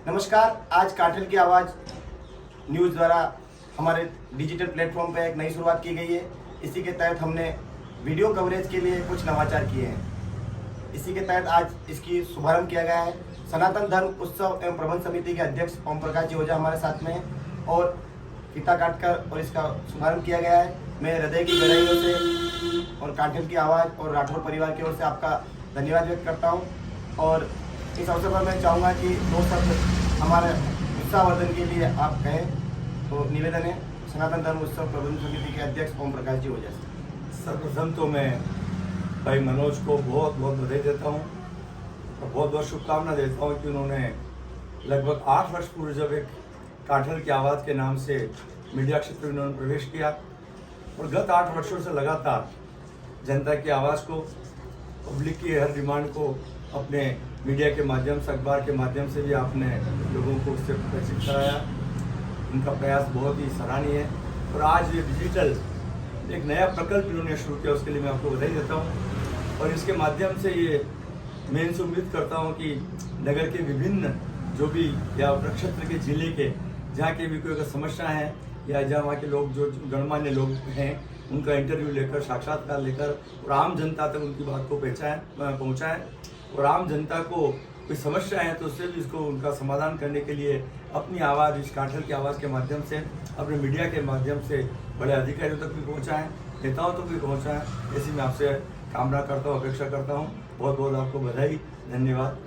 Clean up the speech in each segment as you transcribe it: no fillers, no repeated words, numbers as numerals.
नमस्कार। आज काठल की आवाज़ न्यूज़ द्वारा हमारे डिजिटल प्लेटफॉर्म पर एक नई शुरुआत की गई है। इसी के तहत हमने वीडियो कवरेज के लिए कुछ नवाचार किए हैं। इसी के तहत आज इसकी शुभारंभ किया गया है। सनातन धर्म उत्सव एवं प्रबंध समिति के अध्यक्ष ओम प्रकाश जी ओझा हमारे साथ में हैं और फीता काटकर और इसका शुभारंभ किया गया है। मैं हृदय की गहराइयों से और काठल की आवाज़ और राठौर परिवार की ओर से आपका धन्यवाद व्यक्त करता हूँ। और इस अवसर पर मैं चाहूँगा कि दो शब्द हमारे उत्साहवर्धन के लिए आप कहें, तो निवेदन है सनातन धर्म उत्सव प्रबंध समिति के अध्यक्ष ओम प्रकाश जी ओझा से। सर्वप्रथम तो मैं भाई मनोज को बहुत बहुत बधाई देता हूँ और बहुत बहुत शुभकामना देता हूँ कि उन्होंने लगभग 8 वर्ष पूर्व जब एक काठल की आवाज़ के नाम से मीडिया क्षेत्र में उन्होंने प्रवेश किया और गत 8 वर्षों से लगातार जनता की आवाज़ को, पब्लिक की हर डिमांड को अपने मीडिया के माध्यम से, अखबार के माध्यम से भी आपने लोगों को उससे परिचित कराया। उनका प्रयास बहुत ही सराहनीय है और आज ये डिजिटल एक नया प्रकल्प इन्होंने शुरू किया, उसके लिए मैं आपको बधाई देता हूँ। और इसके माध्यम से ये मैं इनसे उम्मीद करता हूँ कि नगर के विभिन्न जो भी या प्रक्षेत्र के जिले के जहाँ की भी कोई समस्या है या जहाँ वहाँ के लोग जो गणमान्य लोग हैं उनका इंटरव्यू लेकर, साक्षात्कार लेकर और आम जनता तक उनकी बात को पहुँचाएँ और आम जनता को कोई समस्या है तो उससे भी इसको उनका समाधान करने के लिए अपनी आवाज़ इस काठल की आवाज़ के माध्यम से, अपने मीडिया के माध्यम से बड़े अधिकारियों तक भी पहुँचाएँ, नेताओं तक भी पहुँचाएँ, ऐसी मैं आपसे कामना करता हूँ, अपेक्षा करता हूँ। बहुत बहुत आपको बधाई, धन्यवाद।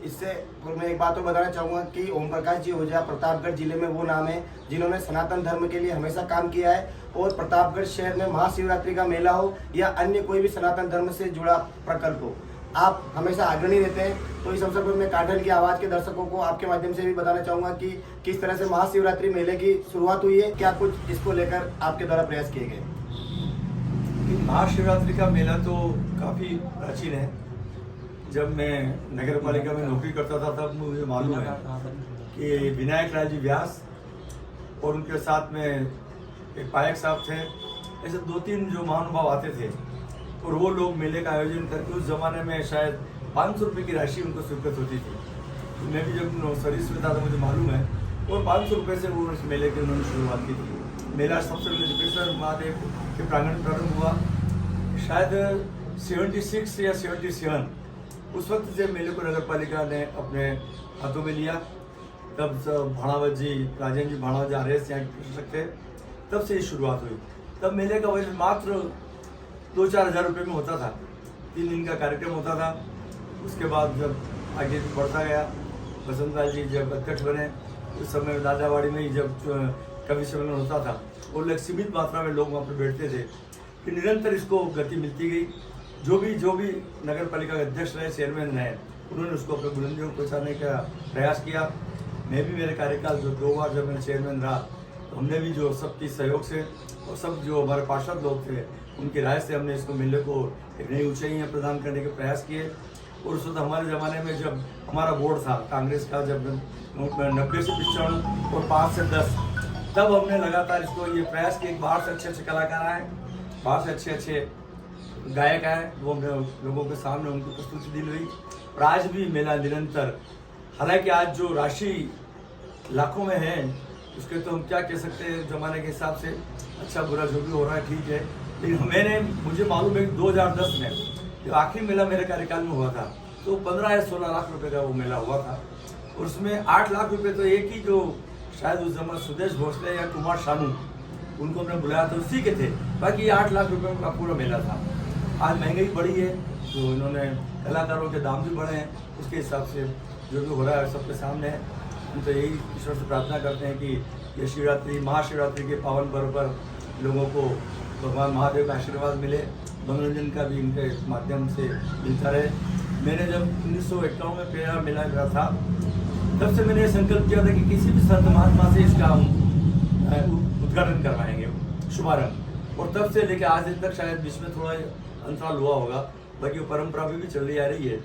इससे और मैं एक बात और बताना चाहूँगा कि ओम प्रकाश जी ओझा प्रतापगढ़ जिले में वो नाम है जिन्होंने सनातन धर्म के लिए हमेशा काम किया है और प्रतापगढ़ शहर में महाशिवरात्रि का मेला हो या अन्य कोई भी सनातन धर्म से जुड़ा प्रकल्प हो, आप हमेशा अग्रणी रहते हैं। तो इस अवसर पर मैं काठल की आवाज़ के दर्शकों को आपके माध्यम से भी बताना चाहूँगा कि किस तरह से महाशिवरात्रि मेले की शुरुआत हुई है, क्या कुछ इसको लेकर आपके द्वारा प्रयास किए गए। महाशिवरात्रि का मेला तो काफ़ी प्राचीन है। जब मैं नगर पालिका में नौकरी करता था तब मुझे मालूम है कि विनायक राज जी व्यास और उनके साथ में एक पायक साहब थे, ऐसे 2-3 जो महानुभाव आते थे और वो लोग मेले का आयोजन करके उस ज़माने में शायद 500 रुपये की राशि उनको स्वीकृत होती थी। तो मैं भी जब सर्विस में था तो मुझे मालूम है और 500 रुपये से वो इस मेले की उन्होंने शुरुआत की थी। मेला सबसे पहले दीपेश्वर महादेव के प्रांगण प्रारंभ हुआ शायद 76 या 77। उस वक्त से मेले को नगर पालिका ने अपने हाथों में लिया। तब भाणावत जी, राजेंद्र जी भाणावत जी RS यहाँ के प्रशासक थे, तब से ये शुरुआत हुई। तब मेले का वजन मात्र 2-4 हज़ार रुपये में होता था। 3 दिन का कार्यक्रम होता था। उसके बाद जब आगे बढ़ता गया, बसंत लाल जी जब अध्यक्ष बने उस समय दादावाड़ी में ही जब कवि सम्मेलन होता था और एक सीमित मात्रा में लोग वहाँ पर बैठते थे। फिर निरंतर इसको गति मिलती गई। जो भी नगर पालिका के अध्यक्ष रहे, चेयरमैन रहे, उन्होंने उसको अपने बुलंदियों को पहुँचाने का प्रयास किया। मैं भी मेरे कार्यकाल जो 2 बार जब मैं चेयरमैन रहा तो हमने भी जो सबकी सहयोग से और सब जो हमारे पार्षद लोग थे उनकी राय से हमने इसको मेले को एक नई ऊंचाइयाँ प्रदान करने के प्रयास किए। और उस वक्त हमारे ज़माने में जब हमारा बोर्ड था कांग्रेस का, जब 90 से 95 और 5 से 10, तब हमने लगातार इसको ये प्रयास किया। बाहर से अच्छे कलाकार आए, बाहर से अच्छे गायक आए, वो हमने लोगों के सामने उनकी प्रस्तुति दी हुई। और आज भी मेला निरंतर, हालांकि आज जो राशि लाखों में है उसके तो हम क्या कह सकते हैं, ज़माने के हिसाब से अच्छा बुरा जो भी हो रहा है ठीक है। लेकिन मुझे मालूम है कि 2010 में जो आखिरी मेला मेरे कार्यकाल में हुआ था तो 15 या 16 लाख रुपए का वो मेला हुआ था। और उसमें 8 लाख रुपए तो एक ही जो शायद उस समय सुदेश भोसले या कुमार शानू उनको हमने बुलाया था उसी के थे, बाकी 8 लाख रुपए का पूरा मेला था। आज महंगाई बढ़ी है तो इन्होंने कलाकारों के दाम भी बढ़े हैं, उसके हिसाब से जो भी हो रहा है सबके सामने है। हम तो यही ईश्वर से प्रार्थना करते हैं कि ये शिवरात्रि, महाशिवरात्रि के पावन पर्व पर लोगों को भगवान महादेव का आशीर्वाद मिले, मनोरंजन का भी इनके माध्यम से मिलता रहे। मैंने जब 1951 में पहला मेला गया था तब से मैंने ये संकल्प किया था कि किसी भी संत महात्मा से इसका हम उद्घाटन करवाएंगे, शुभारंभ। और तब से लेकर आज दिन तक शायद बीच में थोड़ा अंतराल हुआ होगा, बाकी वो परंपरा भी चली आ रही है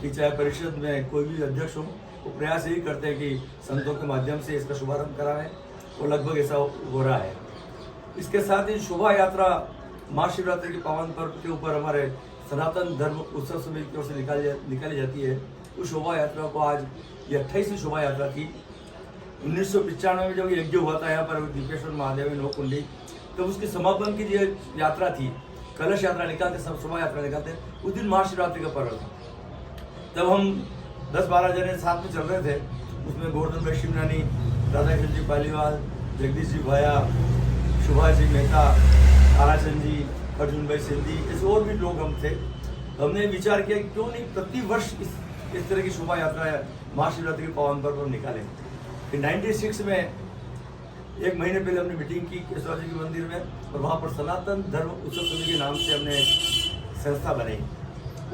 कि चाहे परिषद में कोई भी अध्यक्ष हो वो प्रयास यही करते हैं कि संतों के माध्यम से इसका शुभारंभ कराएं और लगभग ऐसा हो रहा है। इसके साथ ही शोभा यात्रा महाशिवरात्रि के पावन पर्व के ऊपर हमारे सनातन धर्म उत्सव समिति की ओर से निकाली जाती है। उस शोभा यात्रा को आज ये 28वीं शोभा यात्रा थी। 1995 में जब यज्ञ हुआ था यहाँ पर दीपेश्वर महादेव नौ कुंडी, तब उसके समापन की जो यात्रा थी, कलश यात्रा निकालते, सब शोभा यात्रा निकालते, उस दिन महाशिवरात्रि का पर्व था। तब हम 10-12 जने साथ में चल रहे थे। उसमें गोवर्धन भाई शिवनानी, राधाकृष्ण जी पालीवाल, जगदीश जी भाया, सुभाष जी मेहता, ताराचंद जी, अर्जुन भाई सिंधी, ऐसे और भी लोग हम थे। हमने विचार किया कि क्यों नहीं प्रति वर्ष इस तरह की शोभा यात्रा महाशिवरात्रि के पावन पर्व पर निकालें। फिर 96 में 1 महीने पहले हमने मीटिंग की केशव जी के मंदिर में, और वहाँ पर सनातन धर्म उत्सव समिति के नाम से हमने संस्था बनाई।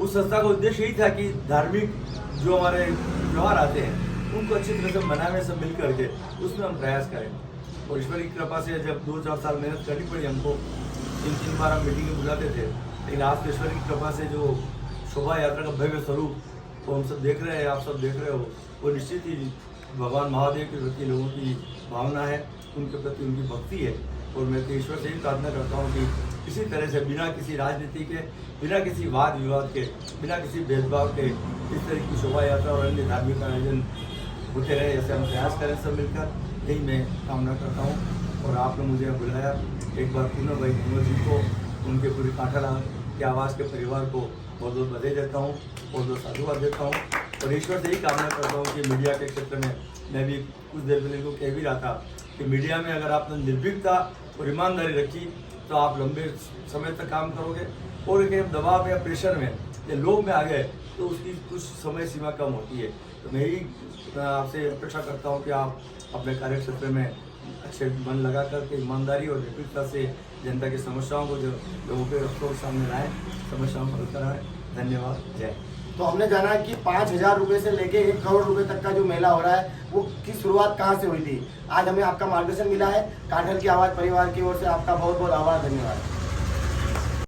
उस संस्था का उद्देश्य यही था कि धार्मिक जो हमारे त्यौहार आते हैं उनको अच्छी तरह से मनाने से मिल करके उसमें हम प्रयास करें। और ईश्वर की कृपा से जब 2-4 साल मेहनत करनी पड़ी हमको, 3 बार हम मीटिंग में बुलाते थे, लेकिन आज तो ईश्वर की कृपा से जो शोभा यात्रा का भव्य स्वरूप वो हम सब देख रहे हैं, आप सब देख रहे हो, वो निश्चित ही भगवान महादेव के प्रति लोगों की भावना है, उनके प्रति उनकी भक्ति है। और मैं तो ईश्वर से ही प्रार्थना करता हूँ कि इसी तरह से बिना किसी राजनीति के, बिना किसी वाद विवाद के, बिना किसी भेदभाव के इस तरह की शोभा यात्रा और अन्य धार्मिक आयोजन होते रहे, ऐसे हम प्रयास करें सब मिलकर, यही मैं कामना करता हूँ। और आपने मुझे बुलाया, एक बार पुनः भाई मनोज जी को, उनके पूरी कांठाला के आवास के परिवार को बहुत बहुत बधाई देता हूँ, बहुत बहुत साधुवाद देता हूँ। और ईश्वर से ही कामना करता हूँ कि मीडिया के क्षेत्र में, मैं भी कुछ देर पहले को कह भी रहा था कि मीडिया में अगर आपने निर्भीकता और ईमानदारी रखी तो आप लंबे समय तक काम करोगे। और एक दबाव या प्रेशर में या लोभ में आ गए तो उसकी कुछ समय सीमा कम होती है। तो मैं यही आपसे अपेक्षा करता हूँ कि आप अपने कार्य क्षेत्र में अच्छे मन लगा करके ईमानदारी और निर्भीकता से जनता की समस्याओं को जो लोगों के अफसों के सामने लाएँ, समस्याओं को हल कराएँ। धन्यवाद, जय। तो हमने जाना कि 5,000 रुपये से लेके 1 करोड़ रुपए तक का जो मेला हो रहा है वो की शुरुआत कहाँ से हुई थी। आज हमें आपका मार्गदर्शन मिला है। कांठल की आवाज़ परिवार की ओर से आपका बहुत बहुत आभार, धन्यवाद।